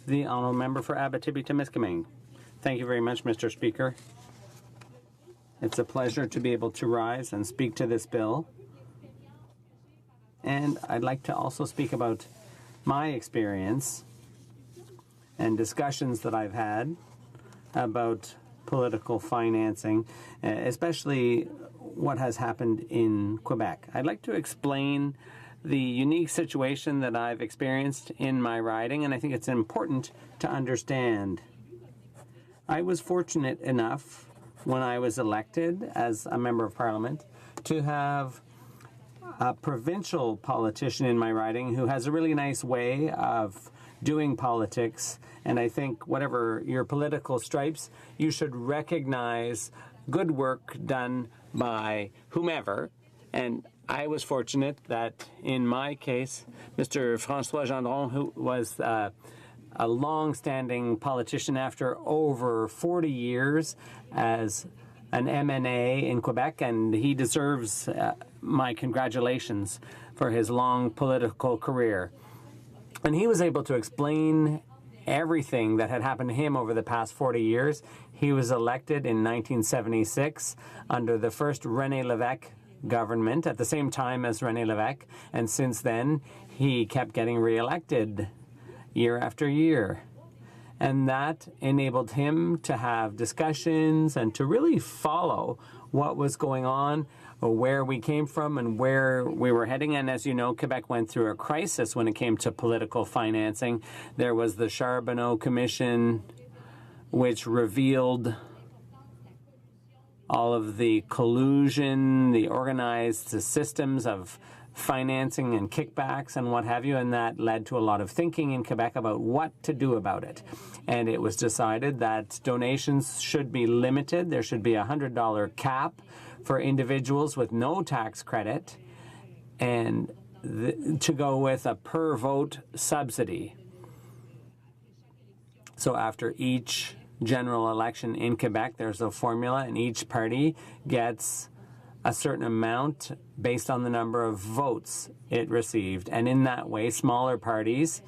The honourable member for Abitibi-Temiscamingue. Thank you very much, Mr. Speaker. It's a pleasure to be able to rise and speak to this bill. And I'd like to also speak about my experience and discussions that I've had about political financing, especially what has happened in Quebec. I'd like to explain the unique situation that I've experienced in my riding, and I think it's important to understand. I was fortunate enough when I was elected as a member of parliament to have a provincial politician in my riding who has a really nice way of doing politics, and I think whatever your political stripes, you should recognize good work done by whomever. And I was fortunate that in my case, Mr. François Gendron, who was a long-standing politician after over 40 years as an MNA in Quebec, and he deserves my congratulations for his long political career. And he was able to explain everything that had happened to him over the past 40 years. He was elected in 1976 under the first René Lévesque government at the same time as René Lévesque, and since then he kept getting reelected year after year. And that enabled him to have discussions and to really follow what was going on, where we came from and where we were heading. And as you know, Quebec went through a crisis when it came to political financing. There was the Charbonneau Commission, which revealed all of the collusion, the organized systems of financing and kickbacks and what have you, and that led to a lot of thinking in Quebec about what to do about it. And it was decided that donations should be limited. There should be a $100 cap for individuals with no tax credit, and to go with a per-vote subsidy. So after each general election in Quebec, there's a formula, and each party gets a certain amount based on the number of votes it received. And in that way, smaller parties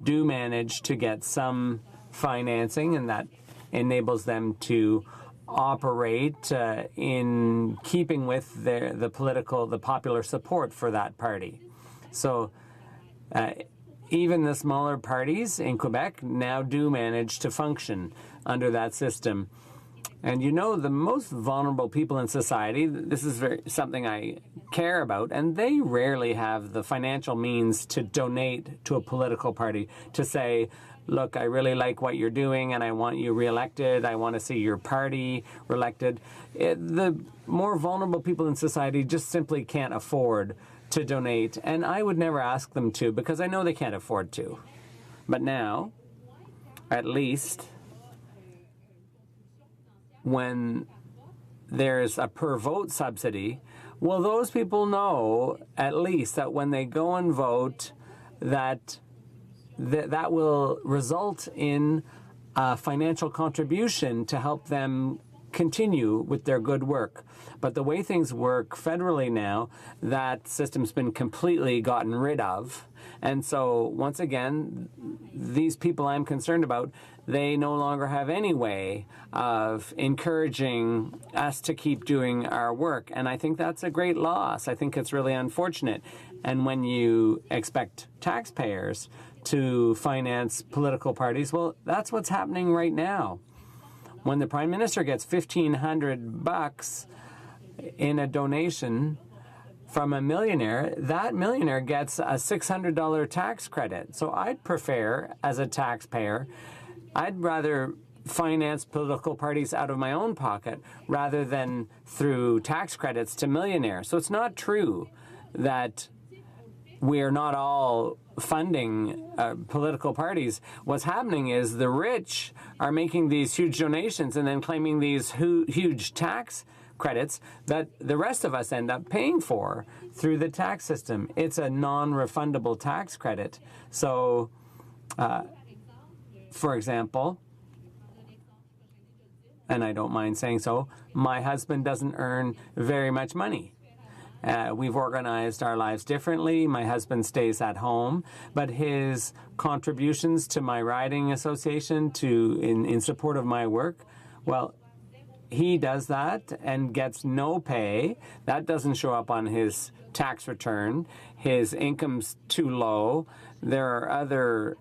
do manage to get some financing, and that enables them to operate in keeping with the popular support for that party. So even the smaller parties in Quebec now do manage to function under that system. And you know, the most vulnerable people in society, this is something I care about, and they rarely have the financial means to donate to a political party, to say, look, I really like what you're doing and I want you reelected, I want to see your party reelected. The more vulnerable people in society just simply can't afford to donate, and I would never ask them to because I know they can't afford to. But now, at least, when there's a per-vote subsidy, well, those people know at least that when they go and vote, that will result in a financial contribution to help them continue with their good work. But the way things work federally now, that system's been completely gotten rid of. And so, once again, these people I'm concerned about, they no longer have any way of encouraging us to keep doing our work. And I think that's a great loss. I think it's really unfortunate. And when you expect taxpayers to finance political parties, well, that's what's happening right now. When the Prime Minister gets $1,500 in a donation from a millionaire, that millionaire gets a $600 tax credit. So I'd prefer, as a taxpayer, I'd rather finance political parties out of my own pocket rather than through tax credits to millionaires. So it's not true that we're not all funding political parties. What's happening is the rich are making these huge donations and then claiming these huge tax credits that the rest of us end up paying for through the tax system. It's a non-refundable tax credit. So, for example, and I don't mind saying so, my husband doesn't earn very much money. We've organized our lives differently. My husband stays at home, but his contributions to my riding association in support of my work, well, he does that and gets no pay. That doesn't show up on his tax return. His income's too low. There are other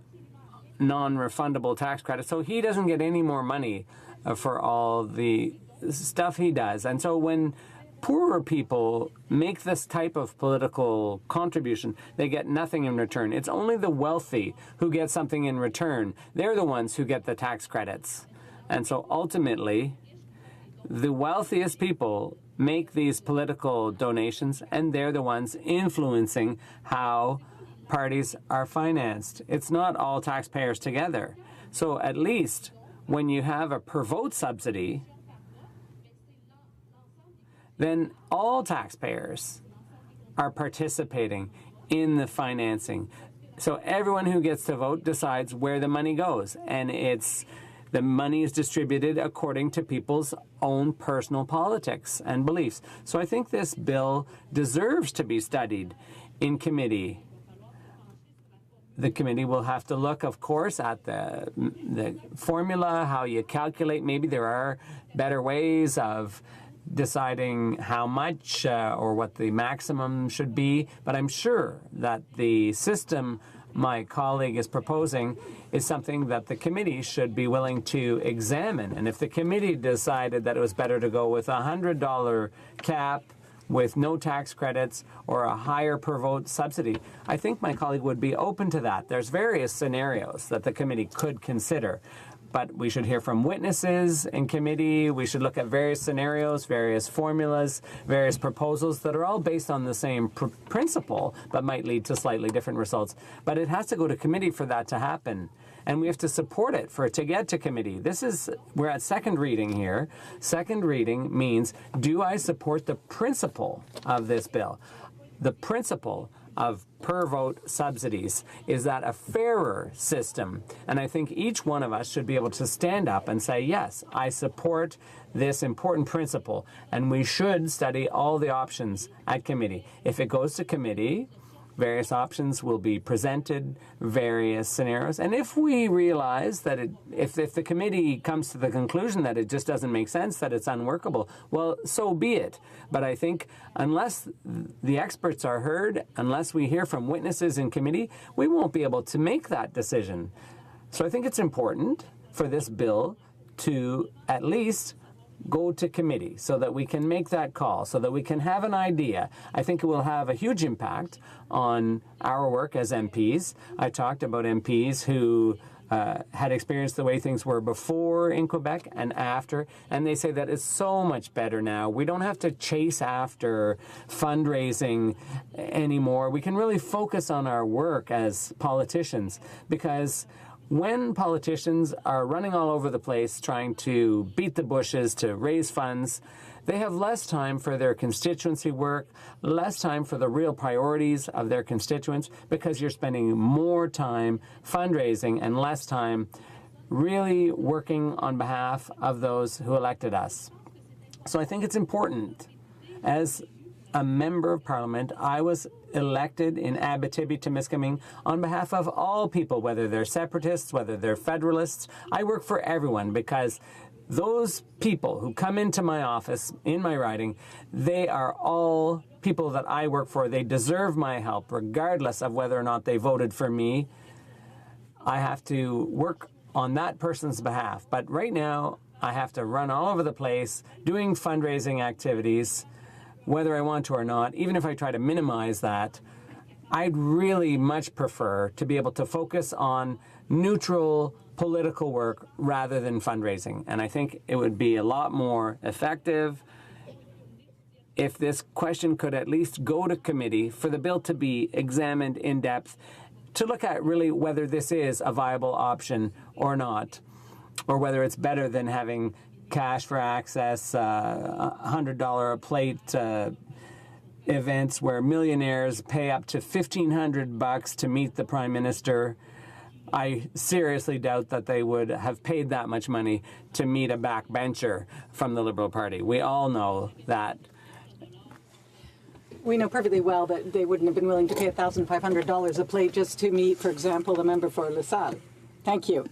non-refundable tax credits, so he doesn't get any more money for all the stuff he does. And so when poorer people make this type of political contribution, they get nothing in return. It's only the wealthy who get something in return. They're the ones who get the tax credits. And so ultimately, the wealthiest people make these political donations, and they're the ones influencing how parties are financed. It's not all taxpayers together. So at least when you have a per vote subsidy, then all taxpayers are participating in the financing. So everyone who gets to vote decides where the money goes, and the money is distributed according to people's own personal politics and beliefs. So I think this bill deserves to be studied in committee. The committee will have to look, of course, at the formula, how you calculate. Maybe there are better ways of deciding how much or what the maximum should be. But I'm sure that the system my colleague is proposing is something that the committee should be willing to examine. And if the committee decided that it was better to go with a $100 cap with no tax credits or a higher per vote subsidy, I think my colleague would be open to that. There's various scenarios that the committee could consider. But we should hear from witnesses in committee. We should look at various scenarios, various formulas, various proposals that are all based on the same principle, but might lead to slightly different results. But it has to go to committee for that to happen. And we have to support it for it to get to committee. We're at second reading here. Second reading means, do I support the principle of this bill? The principle of per vote subsidies. Is that a fairer system? And I think each one of us should be able to stand up and say, yes, I support this important principle, and we should study all the options at committee. If it goes to committee, various options will be presented, various scenarios. And if we realize that if the committee comes to the conclusion that it just doesn't make sense, that it's unworkable, well, so be it. But I think unless the experts are heard, unless we hear from witnesses in committee, we won't be able to make that decision. So I think it's important for this bill to at least go to committee so that we can make that call, so that we can have an idea. I think it will have a huge impact on our work as MPs. I talked about MPs who had experienced the way things were before in Quebec and after, and they say that it's so much better now. We don't have to chase after fundraising anymore. We can really focus on our work as politicians, because when politicians are running all over the place trying to beat the bushes to raise funds, they have less time for their constituency work, less time for the real priorities of their constituents, because you're spending more time fundraising and less time really working on behalf of those who elected us. So I think it's important. As a member of parliament, I was elected in Abitibi-Temiscamingue on behalf of all people, whether they're separatists, whether they're federalists. I work for everyone, because those people who come into my office, in my riding, they are all people that I work for. They deserve my help, regardless of whether or not they voted for me. I have to work on that person's behalf. But right now, I have to run all over the place doing fundraising activities, whether I want to or not. Even if I try to minimize that, I'd really much prefer to be able to focus on neutral political work rather than fundraising. And I think it would be a lot more effective if this question could at least go to committee for the bill to be examined in depth, to look at really whether this is a viable option or not, or whether it's better than having cash for access, $100 a plate events where millionaires pay up to $1,500 to meet the Prime Minister. I seriously doubt that they would have paid that much money to meet a backbencher from the Liberal Party. We all know that We know perfectly well that they wouldn't have been willing to pay $1,500 a plate just to meet, for example, the member for LaSalle. Thank you.